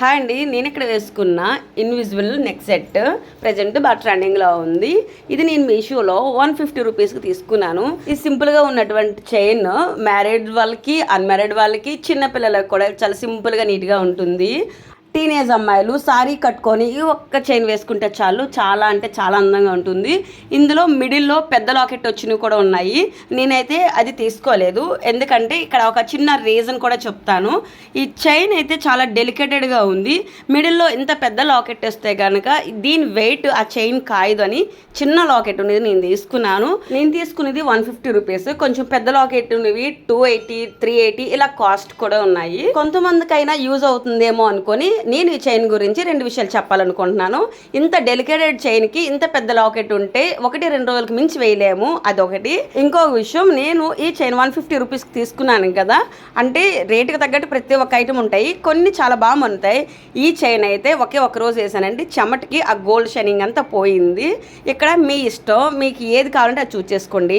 Hi అండి, నేను ఇక్కడ వేసుకున్న ఇన్విజిబుల్ నెక్ సెట్ ప్రజెంట్ బాగా ట్రెండింగ్లో ఉంది. ఇది నేను మీషోలో 150 రూపీస్కి తీసుకున్నాను. ఇది సింపుల్గా ఉన్నటువంటి చైన్ మ్యారీడ్ వాళ్ళకి, అన్మ్యారీడ్ వాళ్ళకి, చిన్నపిల్లలకు కూడా చాలా సింపుల్గా నీట్గా ఉంటుంది. టీనేజ్ అమ్మాయిలు సారీ కట్టుకొని ఈ ఒక్క చైన్ వేసుకుంటే చాలు, చాలా అంటే చాలా అందంగా ఉంటుంది. ఇందులో మిడిల్లో పెద్ద లాకెట్ వచ్చినవి కూడా ఉన్నాయి. నేనైతే అది తీసుకోలేదు, ఎందుకంటే ఇక్కడ ఒక చిన్న రీజన్ కూడా చెప్తాను. ఈ చైన్ అయితే చాలా డెలికేటెడ్గా ఉంది. మిడిల్లో ఇంత పెద్ద లాకెట్ వస్తే కనుక దీని వెయిట్ ఆ చైన్ కాయదు అని చిన్న లాకెట్ ఉన్నది నేను తీసుకున్నాను. నేను తీసుకునేది 150 రూపీస్. కొంచెం పెద్ద లాకెట్ ఉన్నవి 280, 380 ఇలా కాస్ట్ కూడా ఉన్నాయి. కొంతమందికైనా యూజ్ అవుతుందేమో అనుకొని నేను ఈ చైన్ గురించి 2 విషయాలు చెప్పాలనుకుంటున్నాను. ఇంత డెలికేటెడ్ చైన్కి ఇంత పెద్ద లాకెట్ ఉంటే 1-2 రోజులకు మించి వేయలేము, అదొకటి. ఇంకొక విషయం, నేను ఈ చైన్ 150 రూపీస్కి తీసుకున్నాను కదా, అంటే రేటుకి తగ్గట్టు ప్రతి ఒక్క ఐటమ్ ఉంటాయి, కొన్ని చాలా బాగా మన్నుతాయి. ఈ చైన్ అయితే ఒక రోజు వేసానండి, చెమటకి ఆ గోల్డ్ షైనింగ్ అంతా పోయింది. ఇక్కడ మీ ఇష్టం, మీకు ఏది కావాలంటే అది చూస్ చేసుకోండి.